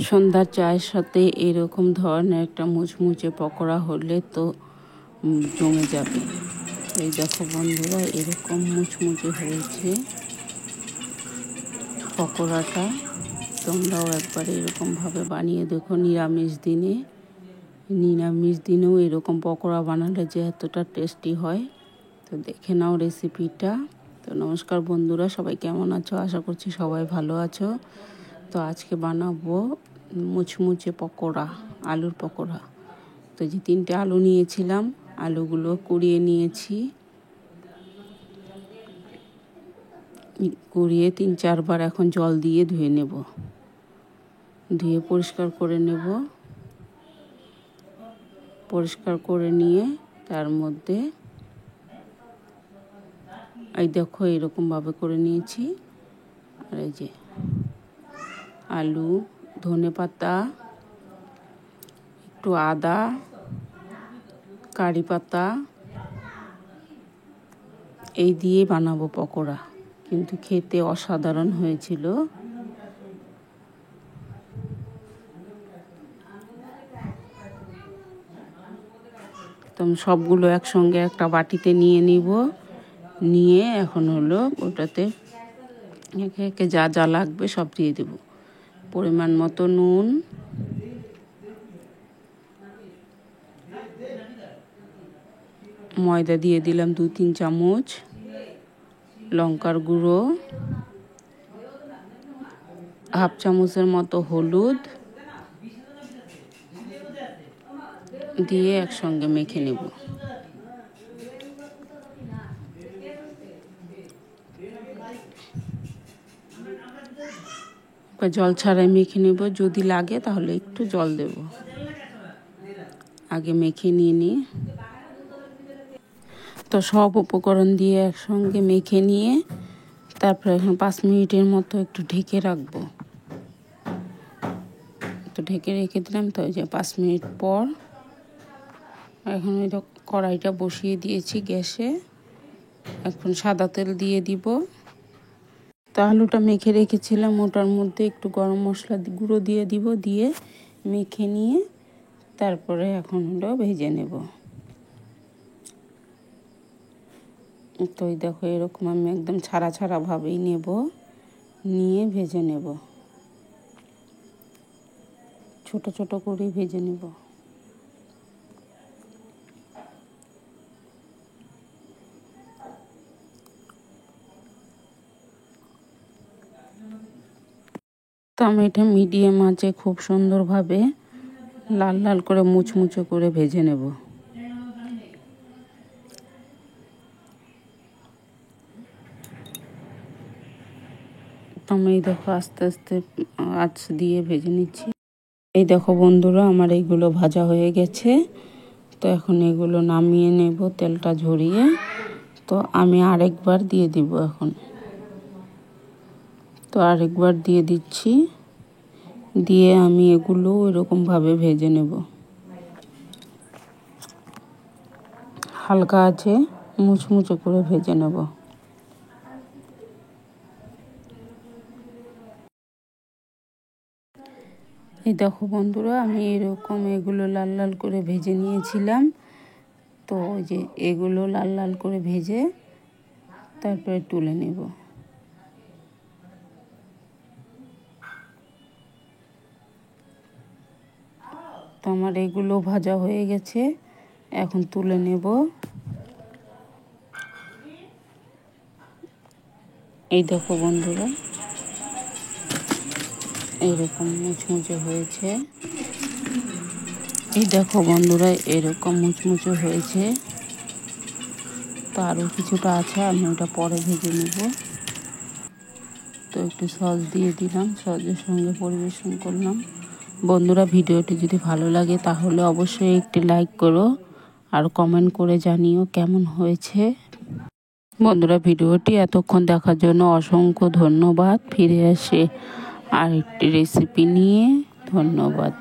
সন্ধ্যার চায়ের সাথে এরকম ধরনের একটা মুচমুচে পকোড়া হলে তো জমে যাবে। এই দেখো বন্ধুরা, এরকম মুচমুচে হয়েছে পকোড়াটা। তোমরাও একবার এরকমভাবে বানিয়ে দেখো নিরামিষ দিনেও এরকম পকোড়া বানালে যে এতটা টেস্টি হয়। তো দেখে নাও রেসিপিটা। তো নমস্কার বন্ধুরা, সবাই কেমন আছো? আশা করছি সবাই ভালো আছো। তো আজকে বানাবো মুচমুচে পকোড়া, আলুর পকোড়া। তো যে 3টে আলু নিয়েছিলাম, আলুগুলো কুড়িয়ে নিয়েছি। কুড়িয়ে 3-4 বার এখন জল দিয়ে ধুয়ে নেব। ধুয়ে পরিষ্কার করে নেব। পরিষ্কার করে নিয়ে তার মধ্যে এই দেখো এরকমভাবে করে নিয়েছি। আর এই যে আলু, ধনেপাতা, একটু আদা, কারি পাতা, এই দিয়ে বানাবো পকোড়া। কিন্তু খেতে অসাধারণ হয়েছিল। তো সবগুলো একসঙ্গে একটা বাটিতে নিয়ে নিব। নিয়ে এখন হলো ওটাতে একে একে যা যা লাগবে সব দিয়ে দেব। পরিমাণ মতো নুন, ময়দা দিয়ে দিলাম 2-3 চামচ, লঙ্কার গুঁড়ো, হাফ চামচের মতো হলুদ দিয়ে একসঙ্গে মেখে নেব। জল ছাড়াই মেখে নেব। যদি লাগে তাহলে একটু জল দেব। আগে মেখে নিয়ে তো সব উপকরণ দিয়ে একসঙ্গে মেখে নিয়ে তারপরে এখন 5 মিনিটের মতো একটু ঢেকে রাখবো। তো ঢেকে রেখে দিলাম। তো এই যে 5 মিনিট পর এখন এটা কড়াইটা বসিয়ে দিয়েছি গ্যাসে। এখন সাদা তেল দিয়ে দিব। তো আলুটা মেখে রেখেছিলাম, ওটার মধ্যে একটু গরম মশলা গুঁড়ো দিয়ে দিব। দিয়ে মেখে নিয়ে তারপরে এখন হলো ভেজে নেব। তো এই দেখো এরকম আমি একদম ছাড়া ভাবেই নেব, নিয়ে ভেজে নেব। ছোট ছোট করে ভেজে নেব। তো আমি এটা মিডিয়াম আঁচে খুব সুন্দরভাবে লাল লাল করে মুচমুচে করে ভেজে নেব। তো আমি এই দেখো আস্তে আস্তে আঁচ দিয়ে ভেজে নিচ্ছি। এই দেখো বন্ধুরা, আমার এইগুলো ভাজা হয়ে গেছে। তো এখন এগুলো নামিয়ে নেব তেলটা ঝরিয়ে। তো আমি আরেকবার দিয়ে দিব এখন। তো আরেকবার দিয়ে দিচ্ছি। দিয়ে আমি এগুলো এরকমভাবে ভেজে নেব। হালকা আছে মুচমুচে করে ভেজে নেব। এই দেখো বন্ধুরা, আমি এরকম এগুলো লাল লাল করে ভেজে নিয়েছিলাম। তো ওই যে এগুলো লাল লাল করে ভেজে তারপরে তুলে নেব। তো আমার এগুলো ভাজা হয়ে গেছে, এখন তুলে নেব। এই দেখো বন্ধুরা, এইরকম মুচমুচে হয়েছে। এই দেখো বন্ধুরা, এরকম মুচমুচে হয়েছে। তো আরও কিছুটা আছে, আমি ওটা পরে ভেজে নেব। তো একটু সস দিয়ে দিলাম, সসের সঙ্গে পরিবেশন করলাম। বন্ধুরা, ভিডিওটি যদি ভালো লাগে তাহলে অবশ্যই একটি লাইক করো আর কমেন্ট করে জানিও কেমন হয়েছে। বন্ধুরা, ভিডিওটি এতক্ষণ দেখার জন্য অসংখ্য ধন্যবাদ। ফিরে আসে আর একটি রেসিপি নিয়ে। ধন্যবাদ।